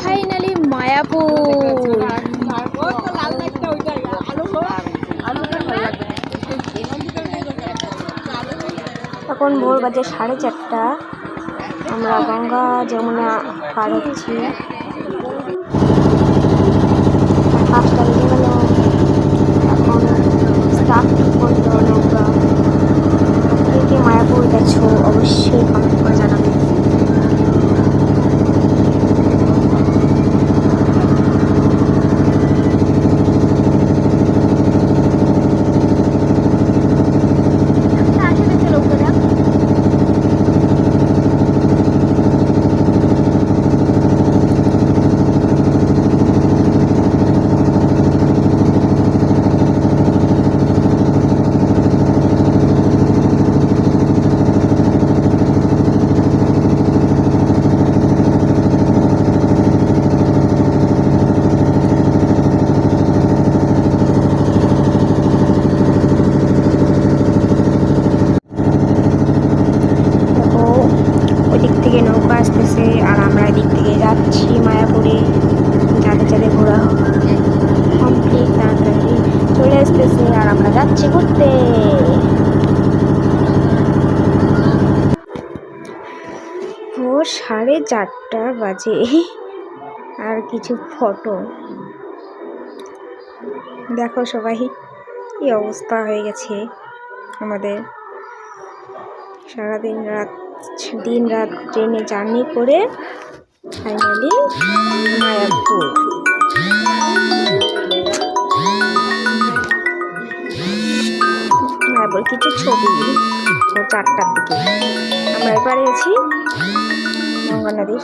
Finally Mayapur. এখন ভোর বাজে 4:30। আমরা গঙ্গা যমুনা পার হচ্ছি। 5টা বেজে গেল। এখন স্টার্ট করলো নৌকা। কে কে মায়াপুর গেছো অবশ্যই কমেন্ট করে জানাবে। ওদিক থেকে নৌকা আসতেছে আর আমরা এদিক থেকে যাচ্ছি মায়াপুরে। যাতে যাতে ঘোরা কমপ্লিট, তাড়াতাড়ি চলে আসতেছে আর আমরা যাচ্ছি ঘুরতে। ভোর 4:30 বাজে আর কিছু ফটো দেখো সবাই, কি অবস্থা হয়ে গেছে আমাদের। সারাদিন দিন রাত ট্রেনে জার্নি করে ফাইনালি মায়াপুর। মায়াপুর কিছু ছবি 4টার দিকে। আমরা এবারে আছি গঙ্গা নদীর